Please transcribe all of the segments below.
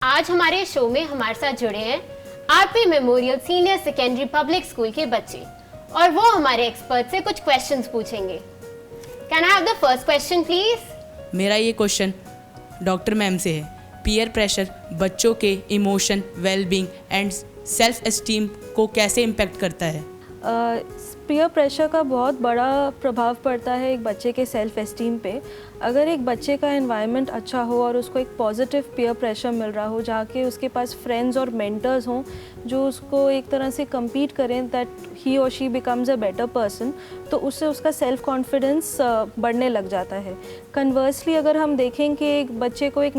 आज हमारे शो में हमारे साथ जुड़े हैं RP memorial senior secondary public school के बच्चे और वो हमारे एक्सपर्ट से कुछ क्वेश्चंस पूछेंगे। Can I have the first question please? मेरा ये क्वेश्चन डॉक्टर मैम से है। पीयर प्रेशर बच्चों के emotion, wellbeing and self esteem को कैसे इम्पैक्ट करता है? पीयर प्रेशर का बहुत बड़ा प्रभाव पड़ता है एक बच्चे के सेल्फ एस्टीम पे। अगर एक बच्चे का एनवायरनमेंट अच्छा हो और उसको एक पॉजिटिव पीयर प्रेशर मिल रहा हो, जहाँ के उसके पास फ्रेंड्स और मेंटर्स हों जो उसको एक तरह से compete करें दैट ही और she becomes a better person, तो उससे उसका सेल्फ कॉन्फिडेंस बढ़ने लग जाता है। कन्वर्सली अगर हम देखें कि एक बच्चे को एक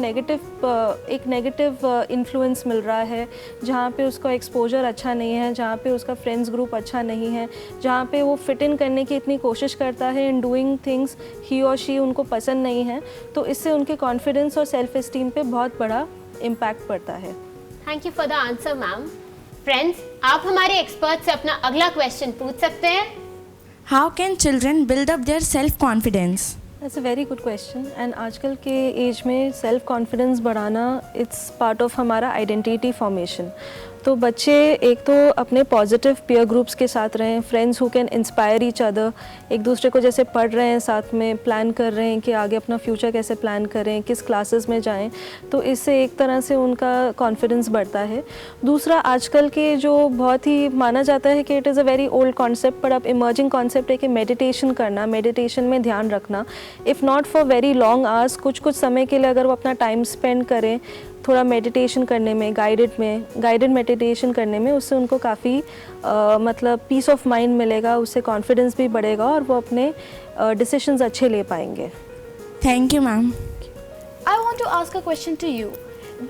नेगेटिव इन्फ्लुएंस मिल रहा है, जहाँ पे उसका एक्सपोजर अच्छा नहीं है, जहाँ पे उसका फ्रेंड्स ग्रुप अच्छा नहीं है, जहाँ पे वो फिट इन करने की इतनी कोशिश करता है इन डूइंग थिंग्स ही और शी उनको पसंद नहीं है, तो इससे उनके कॉन्फिडेंस और सेल्फ एस्टीम पे बहुत बड़ा इम्पैक्ट पड़ता है। Thank you for the answer ma'am. Friends, आप हमारे एक्सपर्ट से अपना अगला क्वेश्चन पूछ सकते हैं। How can children build up their self-confidence? That's a very good question. And आजकल के एज में सेल्फ कॉन्फिडेंस बढ़ाना इट्स पार्ट ऑफ हमारा आइडेंटिटी फॉर्मेशन। तो बच्चे एक तो अपने पॉजिटिव पीयर ग्रुप्स के साथ रहें, friends who can inspire each other, एक दूसरे को जैसे पढ़ रहे हैं साथ में प्लान कर रहे हैं कि आगे अपना फ्यूचर कैसे प्लान करें, किस क्लासेस में जाएं, तो इससे एक तरह से उनका कॉन्फिडेंस बढ़ता है। दूसरा, आजकल के जो बहुत ही माना जाता है कि it is a very old concept पर अब इमर्जिंग कॉन्सेप्ट है कि मेडिटेशन करना, मेडिटेशन में ध्यान रखना, if not for very long hours, कुछ समय के लिए अगर वो अपना टाइम स्पेंड करें थोड़ा मेडिटेशन करने में, गाइडेड मेडिटेशन करने में, उससे उनको काफ़ी मतलब पीस ऑफ माइंड मिलेगा, उससे कॉन्फिडेंस भी बढ़ेगा और वो अपने डिसीजंस अच्छे ले पाएंगे। Thank you, ma'am. I want to ask a question to you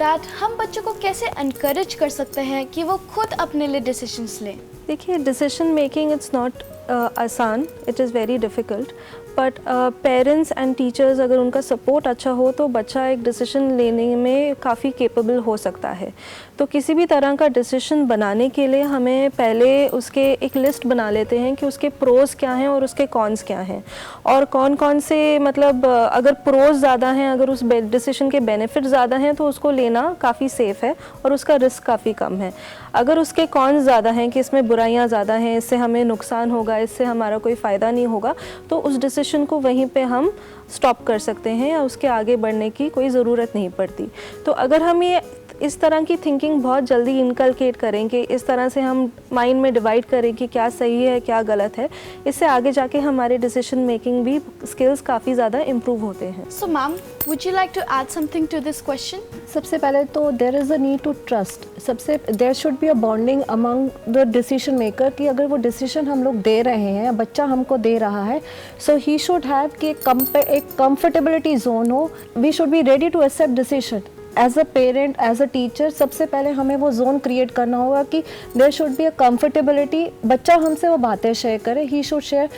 that हम बच्चों को कैसे encourage कर सकते हैं कि वो खुद अपने लिए decisions लें? देखिए, डिसीजन मेकिंग इट्स नॉट आसान, it is very difficult, but parents and teachers अगर उनका सपोर्ट अच्छा हो तो बच्चा एक डिसीजन लेने में काफ़ी केपेबल हो सकता है। तो किसी भी तरह का डिसीजन बनाने के लिए हमें पहले उसके एक लिस्ट बना लेते हैं कि उसके प्रोज क्या हैं और उसके कॉन्स क्या हैं, और कौन कौन से मतलब अगर प्रोज ज़्यादा हैं, अगर उस डिसीजन के बेनिफिट ज़्यादा हैं तो उसको लेना काफ़ी सेफ़ है और उसका रिस्क काफ़ी कम है। अगर उसके कॉन्स ज़्यादा हैं कि इसमें बुराइयां ज़्यादा हैं, इससे हमें नुकसान होगा, इससे हमारा कोई फ़ायदा नहीं होगा, तो उस डिसीजन को वहीं पे हम स्टॉप कर सकते हैं या उसके आगे बढ़ने की कोई ज़रूरत नहीं पड़ती। तो अगर हम ये इस तरह की थिंकिंग बहुत जल्दी इनकलकेट करेंगे, इस तरह से हम माइंड में डिवाइड करें कि क्या सही है क्या गलत है, इससे आगे जाके हमारे डिसीजन मेकिंग भी स्किल्स काफ़ी ज़्यादा इम्प्रूव होते हैं। So ma'am, would you like to add something to this question? सबसे पहले तो there is a need to trust. सबसे there should be a bonding among the decision maker कि अगर वो डिसीजन हम लोग दे रहे हैं, बच्चा हमको दे रहा है, सो ही शुड हैव कि एक कंफर्टेबिलिटी जोन हो। We should be ready to accept decision as a parent, as a teacher. सबसे पहले हमें वो जोन क्रिएट करना होगा कि there should be a comfortability, बच्चा हमसे वो बातें शेयर करे, he should share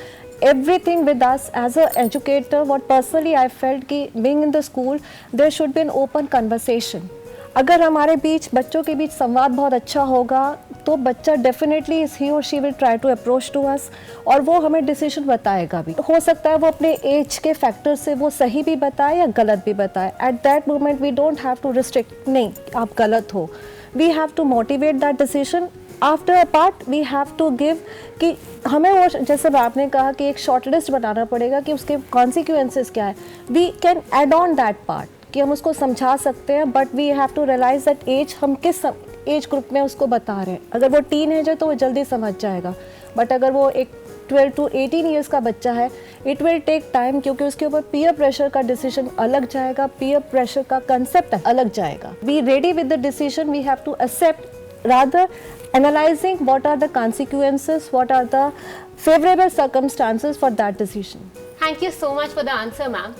everything with us as a educator. What personally I felt कि being in the school there should be an open conversation. अगर हमारे बीच बच्चों के बीच संवाद बहुत अच्छा होगा तो बच्चा डेफिनेटली ही और she will try to approach to us और वो हमें डिसीजन बताएगा भी। हो सकता है वो अपने एज के फैक्टर से वो सही भी बताए या गलत भी बताए। At that moment we don't have to restrict, नहीं आप गलत हो, we have to motivate that decision. After a part we have to give कि हमें वो, जैसे आपने कहा कि एक शॉर्ट लिस्ट बनाना पड़ेगा कि उसके कॉन्सिक्वेंसेस क्या है। We can add on that part कि हम उसको समझा सकते हैं, but we have to realise that as हम किस एज ग्रुप में उसको बता रहे हैं। अगर वो टीनेजर है तो वो जल्दी समझ जाएगा, बट अगर वो एक 12 to 18 ईयर्स का बच्चा है, इट विल टेक टाइम, क्योंकि उसके ऊपर पीयर प्रेशर का डिसीजन अलग जाएगा, पीयर प्रेशर का कंसेप्ट अलग जाएगा। Be ready with the decision, we have to accept rather analyzing what are the consequences, what are the favorable circumstances for that decision. Thank you so much for the answer, ma'am.